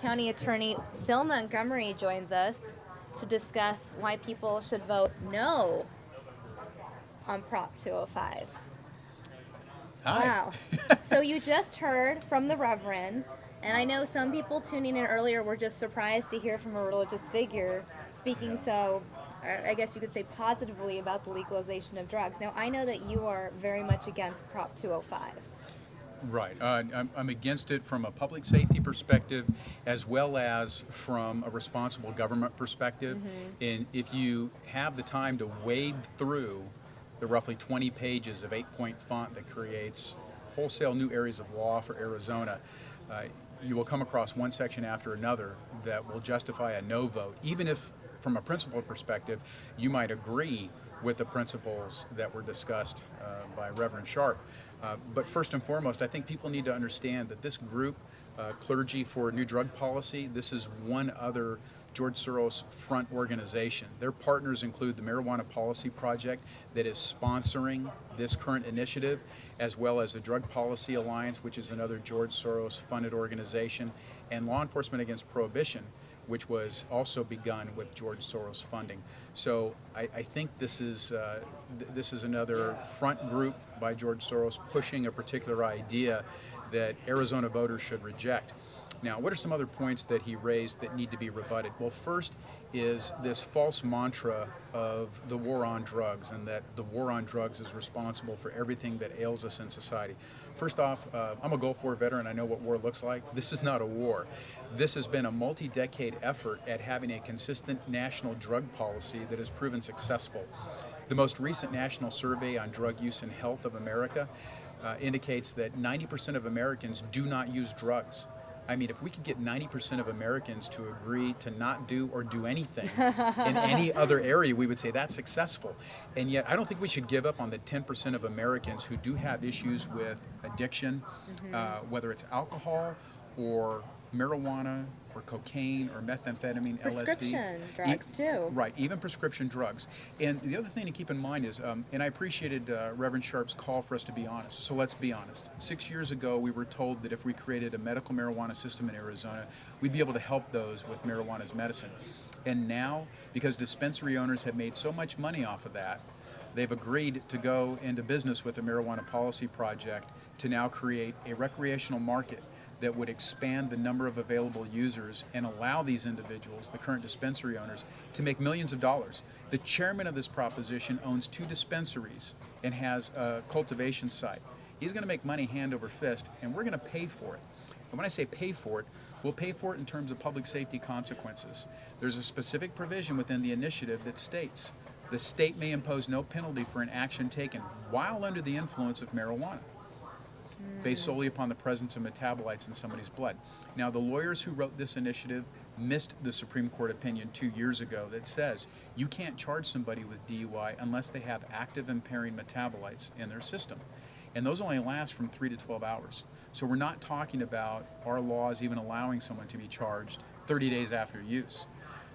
County Attorney Bill Montgomery joins us to discuss why people should vote no on Prop 205. Hi. Wow. So you just heard from the Reverend, and I know some people tuning in earlier were just surprised to hear from a religious figure speaking so, I guess you could say, positively about the legalization of drugs. Now, I know that you are very much against Prop 205. Right. I'm against it from a public safety perspective as well as from a responsible government perspective. And if you have the time to wade through the roughly 20 pages of 8-point font that creates wholesale new areas of law for Arizona, uh, you will come across one section after another that will justify a no vote, even if from a principled perspective you might agree with the principles that were discussed by Reverend Sharp. But first and foremost, I think people need to understand that this group, Clergy for New Drug Policy, this is one other George Soros front organization. Their partners include the Marijuana Policy Project that is sponsoring this current initiative, as well as the Drug Policy Alliance, which is another George Soros funded organization, and Law Enforcement Against Prohibition, which was also begun with George Soros funding. So I think this is another front group by George Soros pushing a particular idea that Arizona voters should reject. Now, what are some other points that he raised that need to be rebutted? Well, first is this false mantra of the war on drugs and that the war on drugs is responsible for everything that ails us in society. First off, I'm a Gulf War veteran. I know what war looks like. This is not a war. This has been a multi-decade effort at having a consistent national drug policy that has proven successful. The most recent national survey on drug use and health of America indicates that 90% of Americans do not use drugs. I mean, if we could get 90% of Americans to agree to not do or do anything in any other area, we would say that's successful. And yet, I don't think we should give up on the 10% of Americans who do have issues with addiction, whether it's alcohol or marijuana or cocaine or methamphetamine, LSD. Prescription drugs, too. Right, even prescription drugs. And the other thing to keep in mind is, and I appreciated Reverend Sharp's call for us to be honest. So let's be honest. 6 years ago, we were told that if we created a medical marijuana system in Arizona, we'd be able to help those with marijuana as medicine. And now, because dispensary owners have made so much money off of that, they've agreed to go into business with the Marijuana Policy Project to now create a recreational market that would expand the number of available users and allow these individuals, the current dispensary owners, to make millions of dollars. The chairman of this proposition owns 2 dispensaries and has a cultivation site. He's going to make money hand over fist, and we're going to pay for it. And when I say pay for it, we'll pay for it in terms of public safety consequences. There's a specific provision within the initiative that states the state may impose no penalty for an action taken while under the influence of marijuana, based solely upon the presence of metabolites in somebody's blood. Now, the lawyers who wrote this initiative missed the Supreme Court opinion 2 years ago that says you can't charge somebody with DUI unless they have active impairing metabolites in their system. And those only last from 3 to 12 hours. So we're not talking about our laws even allowing someone to be charged 30 days after use.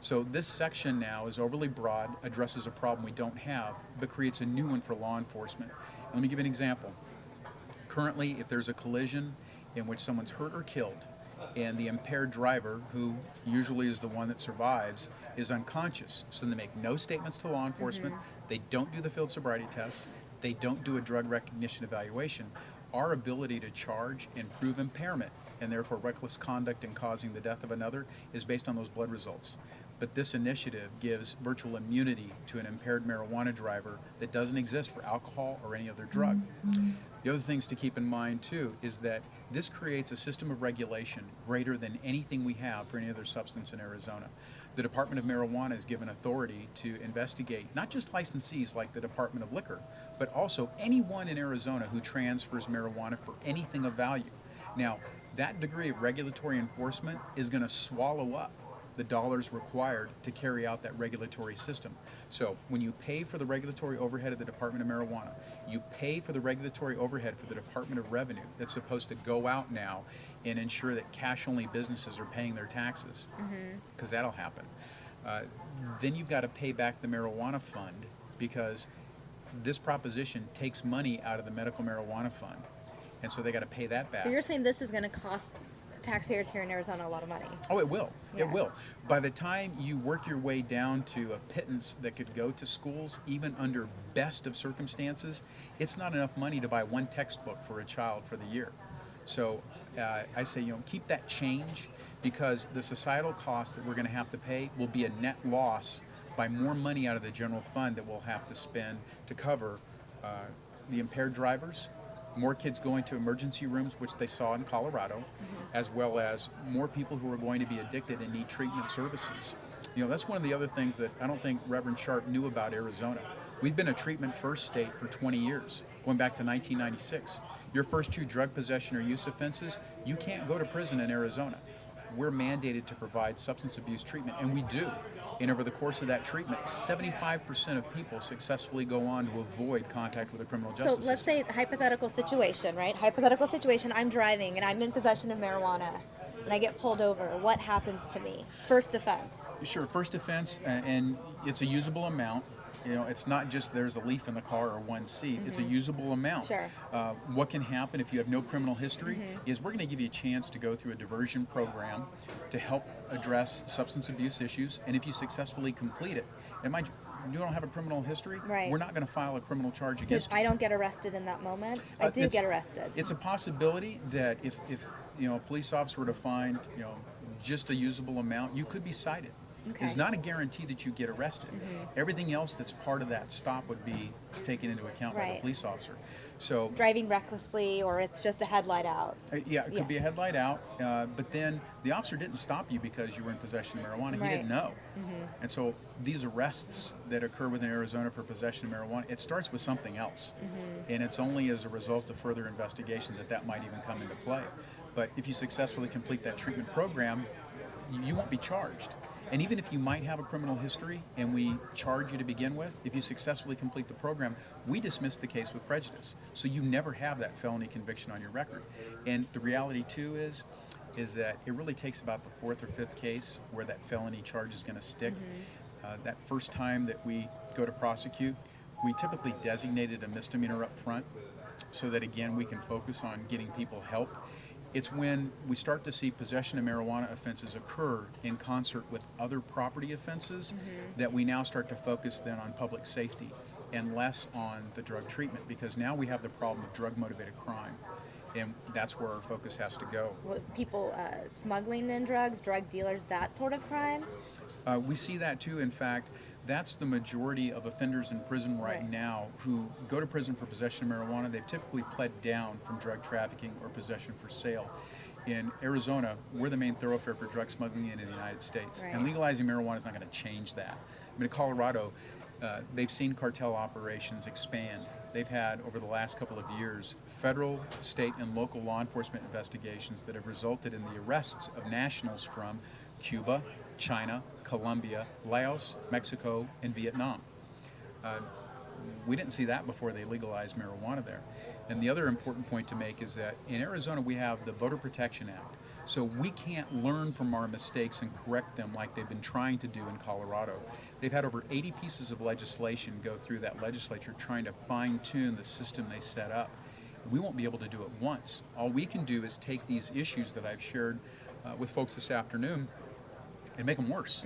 So this section now is overly broad, addresses a problem we don't have, but creates a new one for law enforcement. And let me give you an example. Currently, if there's a collision in which someone's hurt or killed, and the impaired driver, who usually is the one that survives, is unconscious, so they make no statements to law enforcement, they don't do the field sobriety tests, they don't do a drug recognition evaluation, our ability to charge and prove impairment, and therefore reckless conduct in causing the death of another, is based on those blood results. But this initiative gives virtual immunity to an impaired marijuana driver that doesn't exist for alcohol or any other drug. The other things to keep in mind, too, is that this creates a system of regulation greater than anything we have for any other substance in Arizona. The Department of Marijuana is given authority to investigate not just licensees like the Department of Liquor, but also anyone in Arizona who transfers marijuana for anything of value. Now, that degree of regulatory enforcement is going to swallow up the dollars required to carry out that regulatory system. So when you pay for the regulatory overhead of the Department of Marijuana, you pay for the regulatory overhead for the Department of Revenue that's supposed to go out now and ensure that cash-only businesses are paying their taxes, because that'll happen. Then you've got to pay back the marijuana fund, because this proposition takes money out of the medical marijuana fund, and so they got to pay that back. So you're saying this is going to cost taxpayers here in Arizona a lot of money. Oh, it will. Yeah. It will. By the time you work your way down to a pittance that could go to schools, even under best of circumstances, it's not enough money to buy one textbook for a child for the year. So I say, keep that change, because the societal cost that we're going to have to pay will be a net loss by more money out of the general fund that we'll have to spend to cover the impaired drivers, more kids going to emergency rooms, which they saw in Colorado, as well as more people who are going to be addicted and need treatment services. That's one of the other things that I don't think Reverend Sharp knew about Arizona. We've been a treatment first state for 20 years, going back to 1996. Your first 2 drug possession or use offenses, you can't go to prison in Arizona. We're mandated to provide substance abuse treatment, and we do. And over the course of that treatment, 75% of people successfully go on to avoid contact with the criminal justice system. So let's say hypothetical situation, right? Hypothetical situation, I'm driving and I'm in possession of marijuana and I get pulled over. What happens to me? First offense. Sure, first offense, and it's a usable amount. It's not just there's a leaf in the car or one seat. It's a usable amount. Sure. What can happen if you have no criminal history is we're going to give you a chance to go through a diversion program to help address substance abuse issues. And if you successfully complete it, and mind you don't have a criminal history, right, we're not going to file a criminal charge so against you. I don't get arrested in that moment? I do get arrested. It's a possibility that if a police officer were to find just a usable amount, you could be cited. Okay. It's not a guarantee that you get arrested. Everything else that's part of that stop would be taken into account by the police officer. So driving recklessly, or it's just a headlight out. Yeah, it could be a headlight out, but then the officer didn't stop you because you were in possession of marijuana. He didn't know. And so these arrests that occur within Arizona for possession of marijuana, it starts with something else. And it's only as a result of further investigation that might even come into play. But if you successfully complete that treatment program, you won't be charged. And even if you might have a criminal history and we charge you to begin with, if you successfully complete the program, we dismiss the case with prejudice. So you never have that felony conviction on your record. And the reality too is that it really takes about the 4th or 5th case where that felony charge is going to stick. That first time that we go to prosecute, we typically designated a misdemeanor up front so that again we can focus on getting people help. It's when we start to see possession of marijuana offenses occur in concert with other property offenses that we now start to focus then on public safety and less on the drug treatment, because now we have the problem of drug-motivated crime, and that's where our focus has to go. People smuggling in drugs, drug dealers, that sort of crime? We see that too. In fact, that's the majority of offenders in prison right now who go to prison for possession of marijuana. They've typically pled down from drug trafficking or possession for sale. In Arizona, we're the main thoroughfare for drug smuggling in the United States. And legalizing marijuana is not going to change that. I mean, in Colorado, they've seen cartel operations expand. They've had, over the last couple of years, federal, state, and local law enforcement investigations that have resulted in the arrests of nationals from Cuba, China, Colombia, Laos, Mexico, and Vietnam. We didn't see that before they legalized marijuana there. And the other important point to make is that in Arizona we have the Voter Protection Act. So we can't learn from our mistakes and correct them like they've been trying to do in Colorado. They've had over 80 pieces of legislation go through that legislature trying to fine-tune the system they set up. We won't be able to do it once. All we can do is take these issues that I've shared with folks this afternoon and make them worse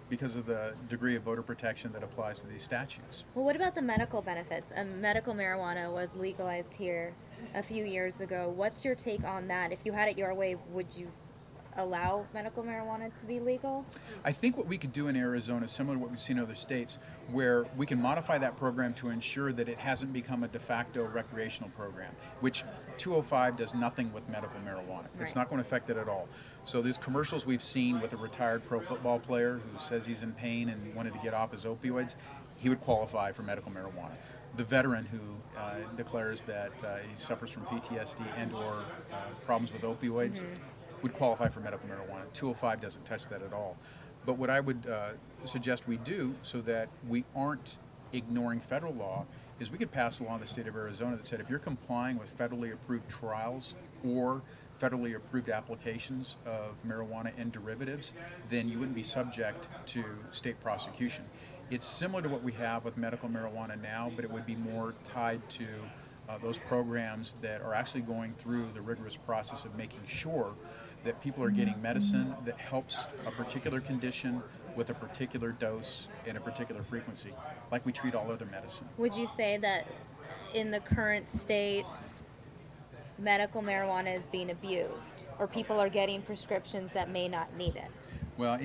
because of the degree of voter protection that applies to these statutes. Well, what about the medical benefits? Medical marijuana was legalized here a few years ago. What's your take on that? If you had it your way, would you allow medical marijuana to be legal? I think what we could do in Arizona is similar to what we've seen in other states, where we can modify that program to ensure that it hasn't become a de facto recreational program, which 205 does nothing with medical marijuana. It's not going to affect it at all. So there's commercials we've seen with a retired pro football player who says he's in pain and wanted to get off his opioids. He would qualify for medical marijuana. The veteran who declares that he suffers from PTSD and or problems with opioids would qualify for medical marijuana. 205 doesn't touch that at all. But what I would suggest we do so that we aren't ignoring federal law is we could pass a law in the state of Arizona that said if you're complying with federally approved trials or federally approved applications of marijuana and derivatives, then you wouldn't be subject to state prosecution. It's similar to what we have with medical marijuana now, but it would be more tied to those programs that are actually going through the rigorous process of making sure that people are getting medicine that helps a particular condition with a particular dose and a particular frequency, like we treat all other medicine. Would you say that in the current state, medical marijuana is being abused, or people are getting prescriptions that may not need it? Well,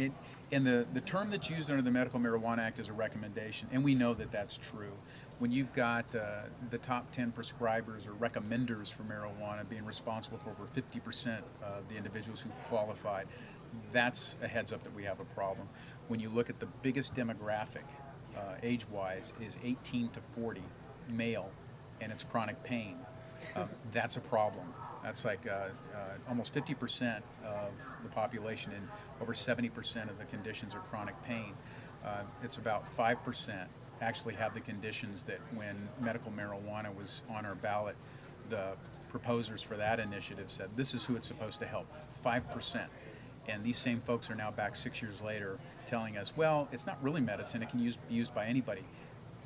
and the term that's used under the Medical Marijuana Act is a recommendation, and we know that that's true. When you've got the top 10 prescribers or recommenders for marijuana being responsible for over 50% of the individuals who qualified, that's a heads up that we have a problem. When you look at the biggest demographic, age-wise, is 18 to 40, male, and it's chronic pain. That's a problem. That's like almost 50% of the population, and over 70% of the conditions are chronic pain. It's about 5% actually have the conditions that when medical marijuana was on our ballot, the proposers for that initiative said, this is who it's supposed to help, 5%. And these same folks are now back 6 years later telling us, well, it's not really medicine, it can be used by anybody.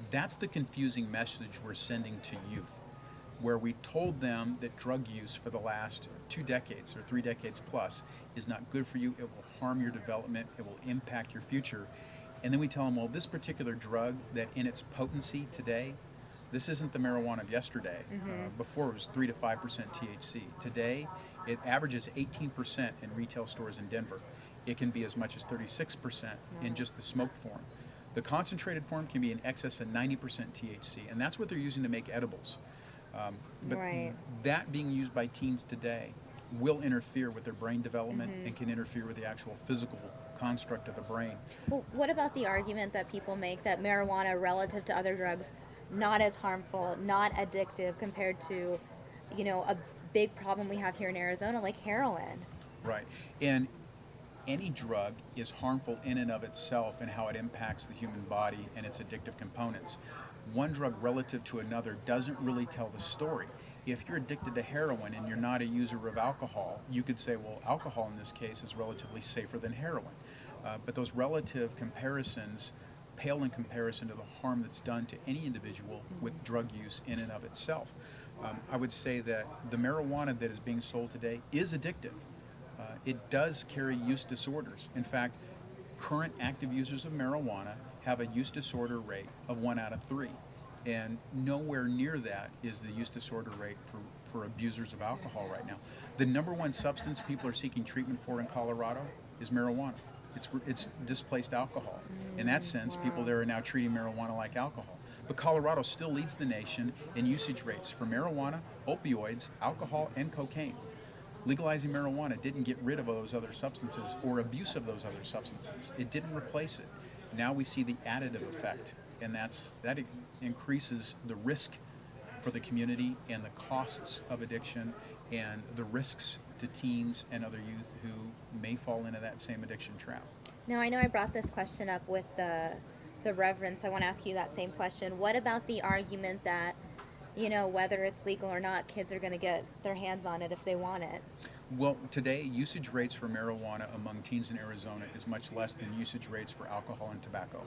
That's the confusing message we're sending to youth, where we told them that drug use for the last 2 decades or 3 decades plus is not good for you, it will harm your development, it will impact your future. And then we tell them, well, this particular drug that in its potency today, this isn't the marijuana of yesterday. Before it was 3 to 5% THC. Today, it averages 18% in retail stores in Denver. It can be as much as 36% in just the smoked form. The concentrated form can be in excess of 90% THC, and that's what they're using to make edibles. But Right. that being used by teens today will interfere with their brain development and can interfere with the actual physical construct of the brain. Well, what about the argument that people make that marijuana, relative to other drugs, not as harmful, not addictive compared to, a big problem we have here in Arizona, like heroin? Right. And any drug is harmful in and of itself and how it impacts the human body and its addictive components. One drug relative to another doesn't really tell the story. If you're addicted to heroin and you're not a user of alcohol, you could say, well, alcohol in this case is relatively safer than heroin. But those relative comparisons pale in comparison to the harm that's done to any individual with drug use in and of itself. I would say that the marijuana that is being sold today is addictive. It does carry use disorders. In fact, current active users of marijuana have a use disorder rate of 1 out of 3. And nowhere near that is the use disorder rate for abusers of alcohol right now. The number one substance people are seeking treatment for in Colorado is marijuana. It's displaced alcohol. In that sense, people there are now treating marijuana like alcohol. But Colorado still leads the nation in usage rates for marijuana, opioids, alcohol, and cocaine. Legalizing marijuana didn't get rid of those other substances or abuse of those other substances. It didn't replace it. Now we see the additive effect, and that increases the risk for the community and the costs of addiction and the risks to teens and other youth who may fall into that same addiction trap. Now, I know I brought this question up with the Reverend, so I want to ask you that same question. What about the argument that, whether it's legal or not, kids are going to get their hands on it if they want it? Well, today, usage rates for marijuana among teens in Arizona is much less than usage rates for alcohol and tobacco,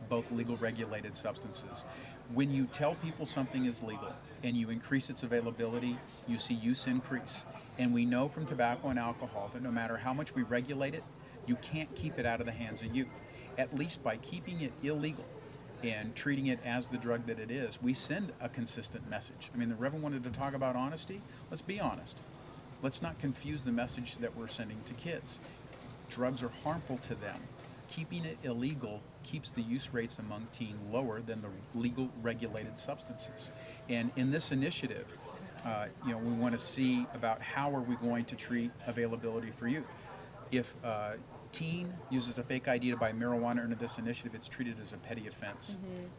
both legal regulated substances. When you tell people something is legal and you increase its availability, you see use increase. And we know from tobacco and alcohol that no matter how much we regulate it, you can't keep it out of the hands of youth. At least by keeping it illegal and treating it as the drug that it is, we send a consistent message. I mean, the Reverend wanted to talk about honesty. Let's be honest. Let's not confuse the message that we're sending to kids. Drugs are harmful to them. Keeping it illegal keeps the use rates among teens lower than the legal regulated substances. And in this initiative, we want to see about how are we going to treat availability for youth. If a teen uses a fake ID to buy marijuana under this initiative, it's treated as a petty offense.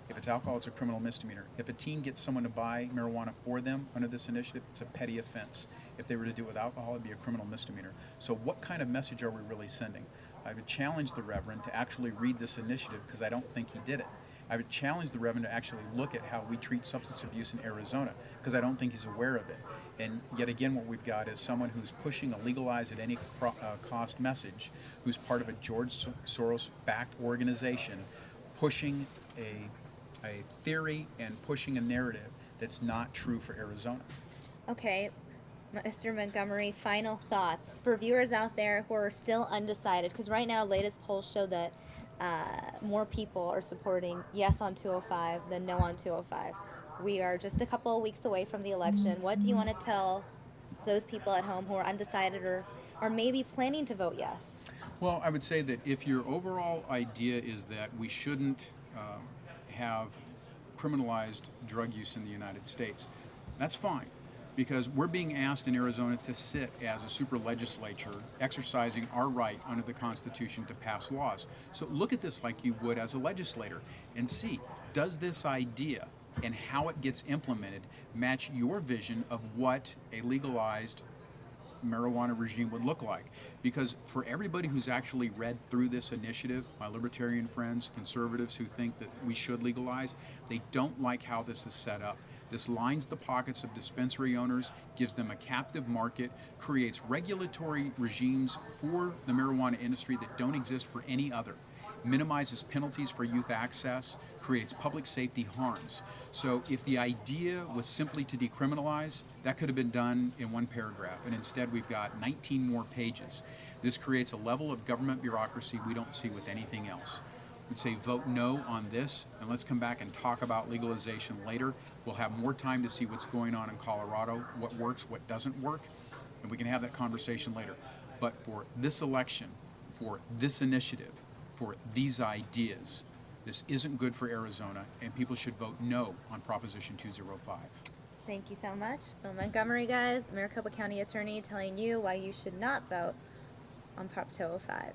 If it's alcohol, it's a criminal misdemeanor. If a teen gets someone to buy marijuana for them under this initiative, it's a petty offense. If they were to do it with alcohol, it'd be a criminal misdemeanor. So what kind of message are we really sending? I would challenge the Reverend to actually read this initiative because I don't think he did it. I would challenge the Reverend to actually look at how we treat substance abuse in Arizona because I don't think he's aware of it. And yet again, what we've got is someone who's pushing a legalize at any cost message, who's part of a George Soros-backed organization, pushing a theory and pushing a narrative that's not true for Arizona. Okay, Mr. Montgomery, final thoughts for viewers out there who are still undecided, because right now latest polls show that more people are supporting yes on 205 than no on 205. We are just a couple of weeks away from the election. What do you want to tell those people at home who are undecided or maybe planning to vote yes? Well, I would say that if your overall idea is that we shouldn't have criminalized drug use in the United States, that's fine. Because we're being asked in Arizona to sit as a super legislature, exercising our right under the Constitution to pass laws. So look at this like you would as a legislator and see, does this idea and how it gets implemented match your vision of what a legalized marijuana regime would look like? Because for everybody who's actually read through this initiative, my libertarian friends, conservatives who think that we should legalize, they don't like how this is set up. This lines the pockets of dispensary owners, gives them a captive market, creates regulatory regimes for the marijuana industry that don't exist for any other, minimizes penalties for youth access, creates public safety harms. So if the idea was simply to decriminalize, that could have been done in one paragraph, and instead we've got 19 more pages. This creates a level of government bureaucracy we don't see with anything else. We'd say vote no on this, and let's come back and talk about legalization later. We'll have more time to see what's going on in Colorado, what works, what doesn't work, and we can have that conversation later. But for this election, for this initiative, for these ideas, this isn't good for Arizona, and people should vote no on Proposition 205. Thank you so much. Bill Montgomery, guys, Maricopa County Attorney, telling you why you should not vote on Prop 205.